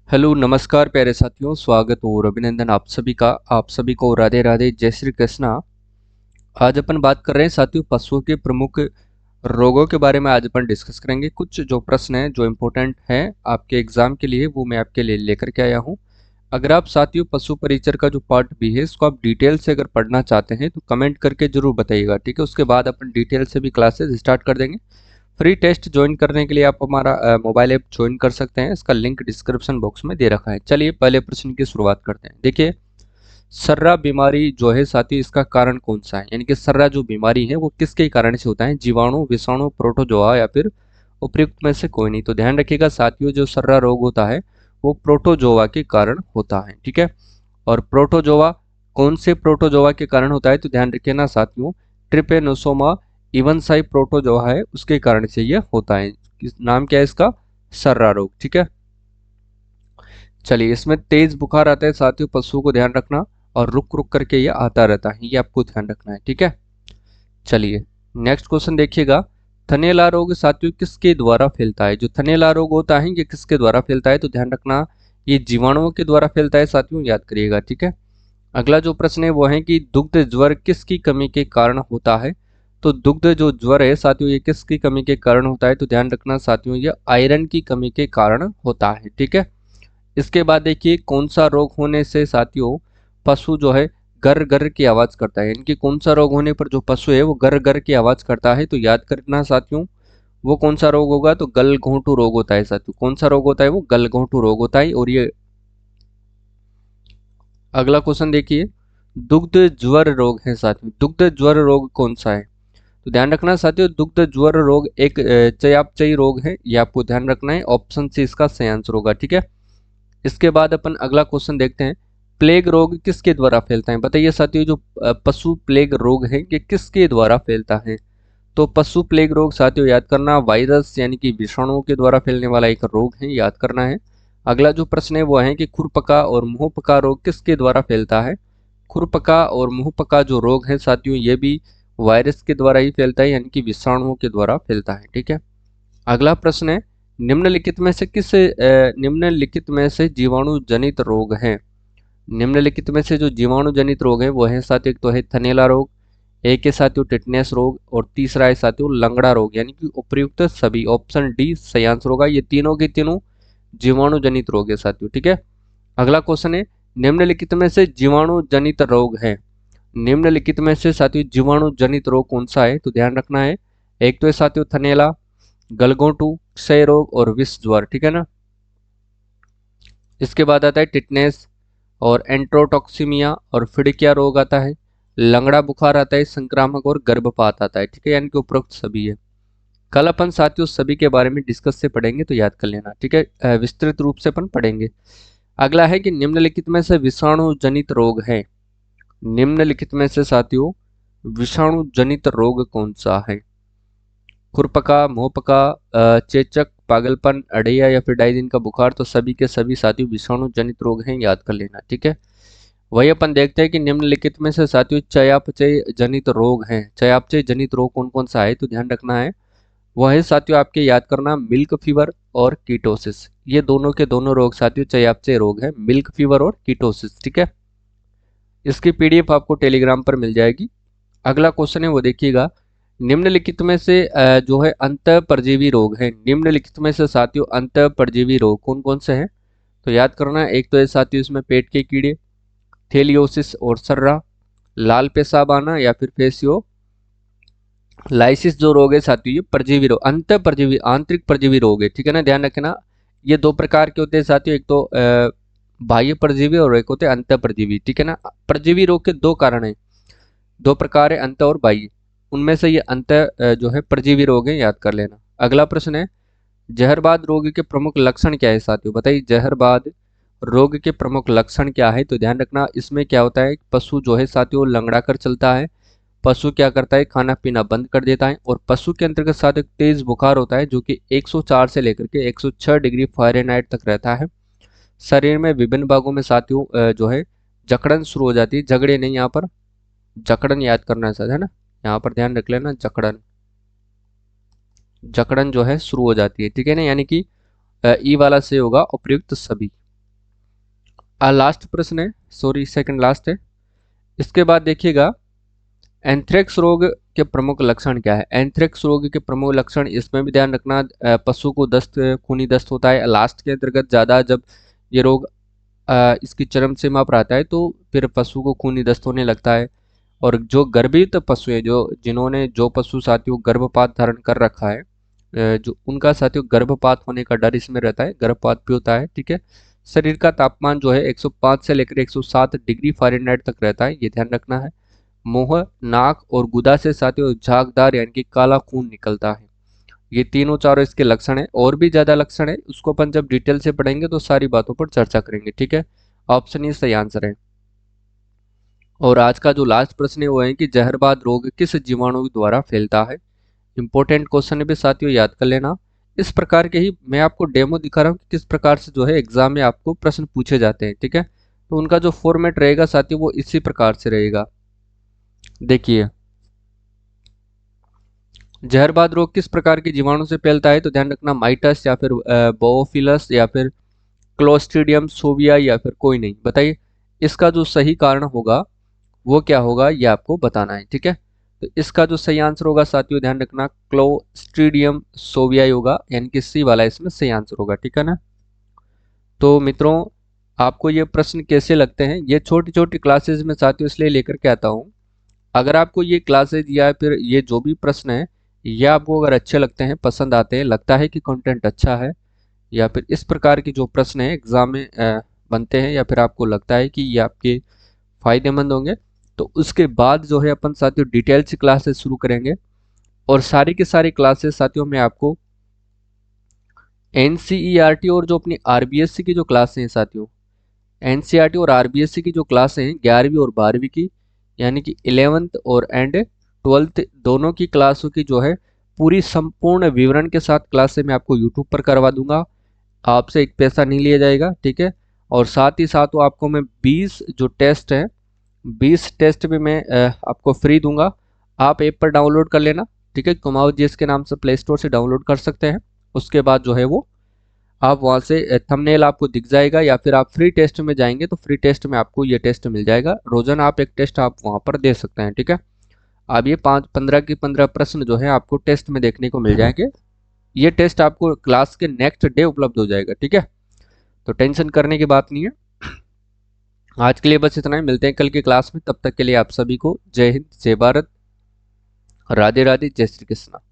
Hello नमस्कार प्यारे साथियों, स्वागत और अभिनंदन आप सभी को राधे राधे, जय श्री कृष्णा। आज अपन बात कर रहे हैं साथियों पशुओं के प्रमुख रोगों के बारे में। आज अपन डिस्कस करेंगे कुछ जो प्रश्न हैं जो इम्पोर्टेंट हैं आपके एग्जाम के लिए, वो मैं आपके लिए लेकर के आया हूँ। अगर आप साथियों पशु परिचर का जो पार्ट बी है इसको आप डिटेल से अगर पढ़ना चाहते हैं तो कमेंट करके जरूर बताइएगा, ठीक है। उसके बाद अपन डिटेल से भी क्लासेस स्टार्ट कर देंगे। फ्री टेस्ट ज्वाइन करने के लिए आप हमारा मोबाइल ऐप ज्वाइन कर सकते हैं, इसका लिंक डिस्क्रिप्शन बॉक्स में दे रखा है। चलिए पहले प्रश्न की शुरुआत करते हैं। देखिए, सर्रा बीमारी जो है साथी, इसका कारण कौन सा है, यानी कि सर्रा जो बीमारी है वो किसके कारण से होता है? जीवाणु, विषाणु, प्रोटोजोआ या फिर उपयुक्त में से कोई नहीं। तो ध्यान रखिएगा साथियों, जो सर्रा रोग होता है वो प्रोटोजोआ के कारण होता है, ठीक है। और प्रोटोजोआ कौन से प्रोटोजोआ के कारण होता है? तो ध्यान रखिए ना साथियों, ट्रिपेनोसोमा इवनसाई प्रोटोजोआ है, उसके कारण से ये होता है। नाम क्या है इसका? सर्रा रोग, ठीक है। चलिए, इसमें तेज बुखार आता है साथियों, पशुओं को ध्यान रखना, और रुक रुक करके ये आता रहता है, ये आपको ध्यान रखना है, ठीक है। चलिए नेक्स्ट क्वेश्चन देखिएगा। थनैला रोग साथियों किसके द्वारा फैलता है? जो थनैला रोग होता है ये किसके द्वारा फैलता है? तो ध्यान रखना, ये जीवाणुओं के द्वारा फैलता है साथियों, याद करिएगा, ठीक है। अगला जो प्रश्न है वो है कि दुग्ध ज्वर किसकी कमी के कारण होता है? तो दुग्ध जो ज्वर है साथियों ये किसकी कमी के कारण होता है? तो ध्यान रखना साथियों, ये आयरन की कमी के कारण होता है, ठीक है। इसके बाद देखिए, कौन सा रोग होने से साथियों पशु जो है गर गर की आवाज करता है? यानी कि कौन सा रोग होने पर जो पशु है वो गर गर की आवाज करता है? तो याद करना साथियों, वो कौन सा रोग होगा? तो गलघोंटू रोग होता है साथियों। कौन सा रोग होता है? वो गलघोंटू रोग होता है। और ये अगला क्वेश्चन देखिए, दुग्ध ज्वर रोग है साथियों, दुग्ध ज्वर रोग कौन सा है? तो ध्यान रखना साथियों, दुग्ध ज्वर रोग एक चयापचयी रोग है, ये आपको ध्यान रखना है। ऑप्शन सी इसका सही आंसर होगा, ठीक है। इसके बाद अपन अगला क्वेश्चन देखते हैं, प्लेग रोग किसके द्वारा फैलता है? बताइए साथियों, जो पशु प्लेग रोग है ये किसके द्वारा फैलता है? तो पशु प्लेग रोग साथियों याद करना, वायरस यानी कि विषाणुओं के द्वारा फैलने वाला एक रोग है, याद करना है। अगला जो प्रश्न है वो है कि खुरपका और मुंहपका रोग किसके द्वारा फैलता है? खुरपका और मुंहपका जो रोग है साथियों ये भी वायरस के द्वारा ही फैलता है, यानी कि विषाणुओं के द्वारा फैलता है, ठीक है। अगला प्रश्न है, निम्नलिखित में से जीवाणु जनित रोग है? निम्नलिखित में से जो जीवाणु जनित रोग है वो है साथियों, एक तो है थनैला रोग, एक है साथियों टिटनेस रोग, और तीसरा है साथियों लंगड़ा रोग, यानी कि उपर्युक्त सभी। ऑप्शन डी सही आंसर होगा, ये तीनों के तीनों जीवाणु जनित रोग है साथियों, ठीक है। अगला क्वेश्चन है, निम्नलिखित में से जीवाणु जनित रोग है, निम्नलिखित में से साथियों जीवाणु जनित रोग कौन सा है? तो ध्यान रखना है, एक तो है साथियों थनैला, गलघोंटू, क्षय रोग और विष ज्वर, ठीक है ना। इसके बाद आता है टिटनेस और एंट्रोटॉक्सिमिया, और फिड़किया रोग आता है, लंगड़ा बुखार आता है, संक्रामक और गर्भपात आता है, ठीक है, यानी कि उपरोक्त सभी है। कल अपन साथियों सभी के बारे में डिस्कस से पढ़ेंगे, तो याद कर लेना, ठीक है। विस्तृत रूप से अपन पढ़ेंगे। अगला है कि निम्नलिखित में से विषाणु जनित रोग है, निम्नलिखित में से साथियों विषाणु जनित रोग कौन सा है? खुरपका, मुंहपका, चेचक, पागलपन, अड़ैया या फिर डायरिया का बुखार, तो सभी के सभी साथियों विषाणु जनित रोग हैं, याद कर लेना, ठीक है। वही अपन देखते हैं कि निम्नलिखित में से साथियों चयापचय जनित रोग हैं, चयापचय जनित रोग कौन कौन सा है? तो ध्यान रखना है, वह है साथियों आपके, याद करना, मिल्क फीवर और कीटोसिस। ये दोनों के दोनों रोग साथियों चयापचय रोग है, मिल्क फीवर और कीटोसिस, ठीक है। इसकी पीडीएफ आपको टेलीग्राम पर मिल जाएगी। अगला क्वेश्चन है वो देखिएगा, निम्नलिखित में से जो है अंत परजीवी रोग है, निम्नलिखित में से साथियों अंत परजीवी रोग कौन कौन से हैं? तो याद करना, एक तो है साथियों इसमें पेट के कीड़े, थेलियोसिस और सर्रा, लाल पेशाब आना या फिर फेसियो लाइसिस जो रोग है साथियों ये परजीवी रोग, अंत परजीवी आंतरिक परजीवी रोग है, ठीक है ना, ध्यान रखना। ये दो प्रकार के होते हैं साथियों, एक तो बाह्य परजीवी और एक होते हैं अंत परजीवी, ठीक है ना। परजीवी रोग के दो कारण है, दो प्रकार है, अंत और बाह्य, उनमें से ये अंत जो है परजीवी रोग है, याद कर लेना। अगला प्रश्न है, जहरबाद रोग के प्रमुख लक्षण क्या है साथियों? बताइए, जहरबाद रोग के प्रमुख लक्षण क्या है? तो ध्यान रखना, इसमें क्या होता है, पशु जो है साथियों लंगड़ा कर चलता है, पशु क्या करता है, खाना पीना बंद कर देता है, और पशु के अंतर्गत साथ एक तेज बुखार होता है जो कि 104 से लेकर के 106 डिग्री फ़ारेनहाइट तक रहता है। शरीर में विभिन्न भागों में साथियों जो है जकड़न शुरू हो जाती है, झगड़े नहीं, यहाँ पर जकड़न याद करना है सर, है ना, यहाँ पर ध्यान रख लेना, जकड़न, जकड़न जो है शुरू हो जाती है, ठीक है ना, यानी कि ई वाला से होगा उपयुक्त सभी। लास्ट प्रश्न है, सॉरी सेकंड लास्ट है। इसके बाद देखिएगा, एंथ्रेक्स रोग के प्रमुख लक्षण क्या है। एंथ्रेक्स रोग के प्रमुख लक्षण, इसमें भी ध्यान रखना, पशु को दस्त, खूनी दस्त होता है। लास्ट के अंतर्गत ज़्यादा जब ये रोग इसकी चरम सीमा पर आता है तो फिर पशु को खूनी दस्त होने लगता है। और जो गर्भित पशु है, जो पशु साथियों गर्भपात धारण कर रखा है, जो उनका साथियों गर्भपात होने का डर इसमें रहता है, गर्भपात भी होता है। ठीक है। शरीर का तापमान जो है 105 से लेकर 107 डिग्री फ़ारेनहाइट तक रहता है, ये ध्यान रखना है। मुंह, नाक और गुदा से साथियों झागदार यानी कि काला खून निकलता है। ये तीनों चारों इसके लक्षण है। और भी ज्यादा लक्षण है, उसको अपन जब डिटेल से पढ़ेंगे तो सारी बातों पर चर्चा करेंगे। ठीक है। ऑप्शन ही सही आंसर है। और आज का जो लास्ट प्रश्न है वो है कि जहरबाद रोग किस जीवाणु द्वारा फैलता है। इंपॉर्टेंट क्वेश्चन है भी साथियों, याद कर लेना। इस प्रकार के ही मैं आपको डेमो दिखा रहा हूँ कि किस प्रकार से जो है एग्जाम में आपको प्रश्न पूछे जाते हैं। ठीक है। तो उनका जो फॉर्मेट रहेगा साथियों वो इसी प्रकार से रहेगा। देखिए, जहरबाद रोग किस प्रकार के जीवाणु से फैलता है, तो ध्यान रखना माइटस या फिर बोफिलस या फिर क्लोस्ट्रीडियम सोविया या फिर कोई नहीं। बताइए इसका जो सही कारण होगा वो क्या होगा, ये आपको बताना है। ठीक है। तो इसका जो सही आंसर होगा साथियों, ध्यान रखना क्लोस्ट्रीडियम सोविया होगा, यानी कि सी वाला इसमें सही आंसर होगा। ठीक है ना। तो मित्रों, आपको ये प्रश्न कैसे लगते हैं। ये छोटी छोटी क्लासेज में साथियों इसलिए लेकर के आता हूँ, अगर आपको ये क्लासेज या फिर ये जो भी प्रश्न है, ये आपको अगर अच्छे लगते हैं, पसंद आते हैं, लगता है कि कंटेंट अच्छा है, या फिर इस प्रकार के जो प्रश्न है एग्जाम में बनते हैं, या फिर आपको लगता है कि ये आपके फायदेमंद होंगे, तो उसके बाद जो है अपन साथियों डिटेल से क्लासेस शुरू करेंगे। और सारी की सारी क्लासेस साथियों में आपको एनसीईआरटी और जो अपनी आरबीएससी की जो क्लासें हैं साथियों, एनसीईआरटी और आरबीएससी की जो क्लासें हैं 11वीं और 12वीं की, यानी कि 11th और एंड 12th दोनों की क्लासों की जो है पूरी संपूर्ण विवरण के साथ क्लासें मैं आपको यूट्यूब पर करवा दूंगा। आपसे एक पैसा नहीं लिया जाएगा। ठीक है। और साथ ही साथ वो आपको मैं 20 जो टेस्ट हैं, 20 टेस्ट भी मैं आपको फ्री दूंगा। आप ऐप पर डाउनलोड कर लेना। ठीक है। कुमाऊं जीएस के नाम से प्ले स्टोर से डाउनलोड कर सकते हैं। उसके बाद जो है वो आप वहाँ से थंबनेल आपको दिख जाएगा, या फिर आप फ्री टेस्ट में जाएंगे तो फ्री टेस्ट में आपको ये टेस्ट मिल जाएगा। रोजाना आप एक टेस्ट आप वहाँ पर दे सकते हैं। ठीक है। अब ये 15 की 15 प्रश्न जो है आपको टेस्ट में देखने को मिल जाएंगे। ये टेस्ट आपको क्लास के नेक्स्ट डे उपलब्ध हो जाएगा। ठीक है। तो टेंशन करने की बात नहीं है। आज के लिए बस इतना ही, मिलते हैं कल की क्लास में। तब तक के लिए आप सभी को जय हिंद, जय भारत, राधे राधे, जय श्री कृष्णा।